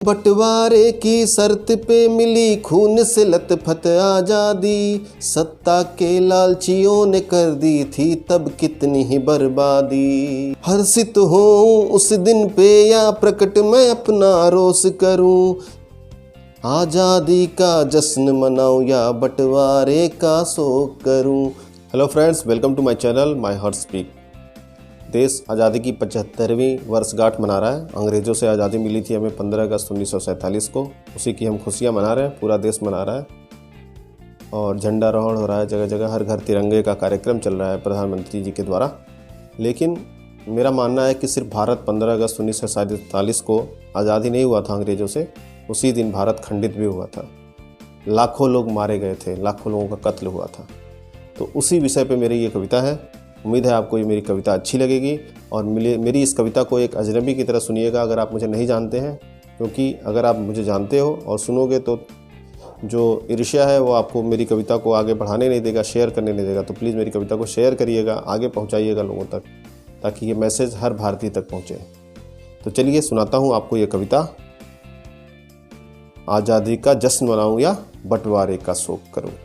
बंटवारे की शर्त पे मिली खून से लथपथ आजादी, सत्ता के लालचियों ने कर दी थी तब कितनी ही बर्बादी। हर्षित हूँ उस दिन पे या प्रकट मैं अपना रोष करूँ, आज़ादी का जश्न मनाऊँ या बंटवारे का शोक करूँ। Hello friends, welcome to my channel my heart speak. देश आज़ादी की 75वीं वर्षगांठ मना रहा है। अंग्रेज़ों से आज़ादी मिली थी हमें 15 अगस्त 1947 को। उसी की हम खुशियां मना रहे हैं, पूरा देश मना रहा है और झंडारोहण हो रहा है जगह जगह। हर घर तिरंगे का कार्यक्रम चल रहा है प्रधानमंत्री जी के द्वारा। लेकिन मेरा मानना है कि सिर्फ भारत 15 अगस्त 1947 को आज़ादी नहीं हुआ था अंग्रेज़ों से, उसी दिन भारत खंडित भी हुआ था। लाखों लोग मारे गए थे, लाखों लोगों का कत्ल हुआ था। तो उसी विषय पे मेरी ये कविता है। उम्मीद है आपको ये मेरी कविता अच्छी लगेगी और मेरी इस कविता को एक अजनबी की तरह सुनिएगा अगर आप मुझे नहीं जानते हैं, क्योंकि अगर आप मुझे जानते हो और सुनोगे तो जो ईर्ष्या है वो आपको मेरी कविता को आगे बढ़ाने नहीं देगा, शेयर करने नहीं देगा। तो प्लीज़ मेरी कविता को शेयर करिएगा, आगे पहुंचाइएगा लोगों तक, ताकि ये मैसेज हर भारतीय तक पहुँचे। तो चलिए सुनाता हूँ आपको ये कविता। आज़ादी का जश्न मनाऊँ या बंटवारे का शोक करूँ।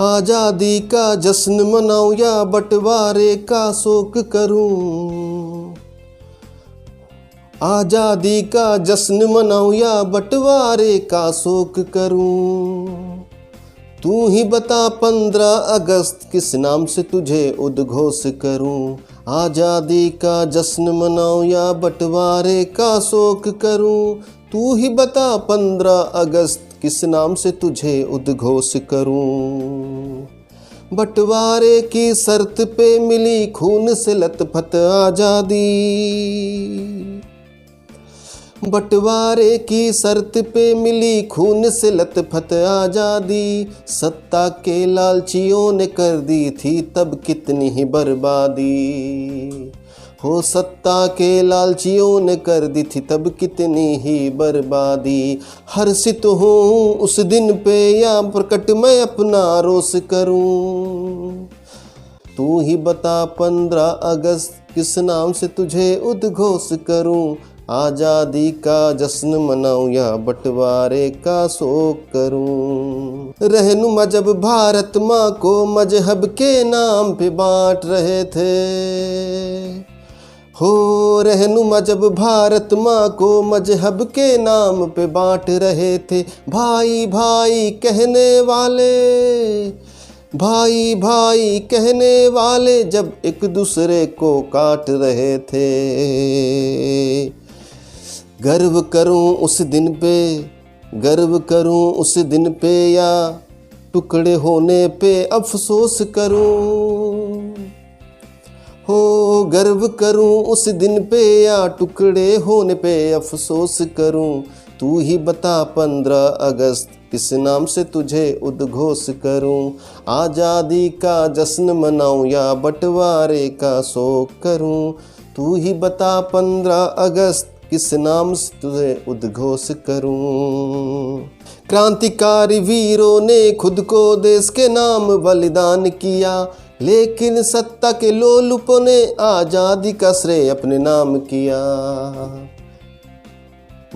आज़ादी का जश्न मनाऊं या बंटवारे का शोक करूं, आज़ादी का जश्न मनाऊं या बंटवारे का शोक करूं। तू ही बता 15 अगस्त किस नाम से तुझे उद्घोष करूं, आज़ादी का जश्न मनाऊं या बंटवारे का शोक करूं। तू ही बता 15 अगस्त किस नाम से तुझे उद्घोष करूं। बंटवारे की शर्त पे मिली खून से लथपथ आजादी, बंटवारे की शर्त पे मिली खून से लथपथ आजादी, सत्ता के लालचियों ने कर दी थी तब कितनी ही बर्बादी। हो सत्ता के लालचियों ने कर दी थी तब कितनी ही बर्बादी। हर्षित हूँ उस दिन पे या प्रकट मैं अपना रोष करूँ। तू ही बता 15 अगस्त किस नाम से तुझे उद्घोष करूँ, आज़ादी का जश्न मनाऊं या बंटवारे का शोक करूं। रहनुमा जब भारत माँ को मजहब के नाम पे बांट रहे थे, हो रहनुमा जब भारत माँ को मजहब के नाम पे बांट रहे थे। भाई भाई कहने वाले, भाई भाई कहने वाले जब एक दूसरे को काट रहे थे। गर्व करूं उस दिन पे, गर्व करूं उस दिन पे या टुकड़े होने पे अफसोस करूं। हो गर्व करूं उस दिन पे या टुकड़े होने पे अफसोस करूं। तू ही बता 15 अगस्त किस नाम से तुझे उद्घोष करूं, आज़ादी का जश्न मनाऊं या बंटवारे का शोक करूं। तू ही बता 15 अगस्त किस नाम से तुझे उद्घोष करूं। क्रांतिकारी वीरों ने खुद को देश के नाम बलिदान किया, लेकिन सत्ता के लोलुपों ने आज़ादी का श्रेय अपने नाम किया।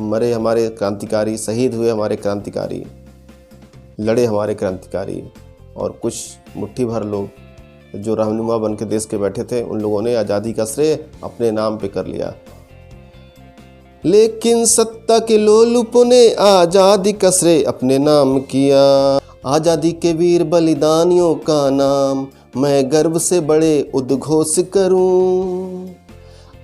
मरे हमारे क्रांतिकारी, शहीद हुए हमारे क्रांतिकारी, लड़े हमारे क्रांतिकारी, और कुछ मुट्ठी भर लोग जो रहनुमा बन के देश के बैठे थे, उन लोगों ने आज़ादी का श्रेय अपने नाम पे कर लिया। लेकिन सत्ता के लोलुपों ने आज़ादी का श्रेय अपने नाम किया। आज़ादी के वीर बलिदानियों का नाम मैं गर्व से बड़े उद्घोष करूं,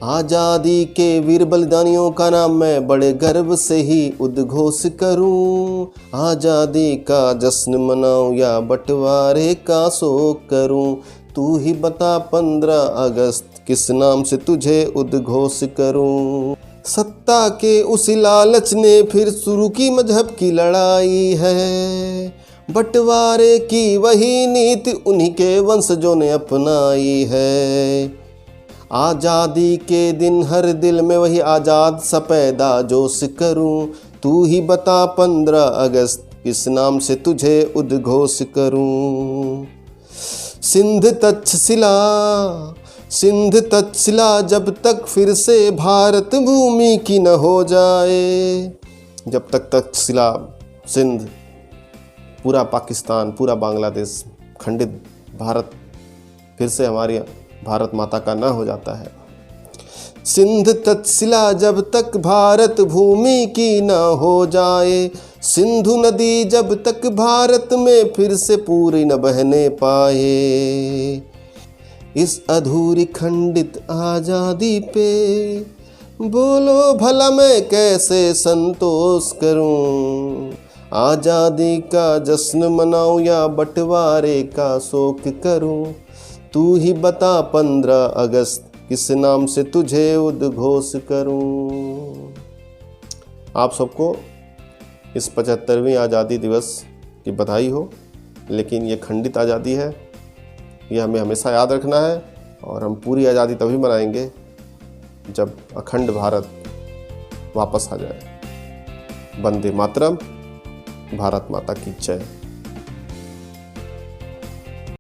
आज़ादी के वीर बलिदानियों का नाम मैं बड़े गर्व से ही उद्घोष करूं। आज़ादी का जश्न मनाऊं या बंटवारे का शोक करूं। तू ही बता 15 अगस्त किस नाम से तुझे उद्घोष करूं। सत्ता के उस लालच ने फिर शुरू की मजहब की लड़ाई है, बंटवारे की वही नीति उन्हीं के वंशजों ने अपनाई है। आज़ादी के दिन हर दिल में वही आज़ाद सा पैदा जोश करूं। तू ही बता 15 अगस्त किस नाम से तुझे उद्घोष करूं। सिंध तक्षशिला, सिंध तक्षशिला जब तक फिर से भारत भूमि की न हो जाए। जब तक तक्षशिला, सिंध, पूरा पाकिस्तान, पूरा बांग्लादेश खंडित भारत फिर से हमारी भारत माता का न हो जाता है। सिंध तक्षशिला जब तक भारत भूमि की न हो जाए, सिंधु नदी जब तक भारत में फिर से पूरी न बहने पाए। इस अधूरी खंडित आज़ादी पे बोलो भला मैं कैसे संतोष करूं। आज़ादी का जश्न मनाऊं या बंटवारे का शोक करूं। तू ही बता 15 अगस्त किस नाम से तुझे उद्घोष करूं। आप सबको इस 75वीं आज़ादी दिवस की बधाई हो। लेकिन ये खंडित आज़ादी है, ये हमें हमेशा याद रखना है। और हम पूरी आज़ादी तभी मनाएंगे जब अखंड भारत वापस आ जाए। वंदे मातरम। भारत माता की जय।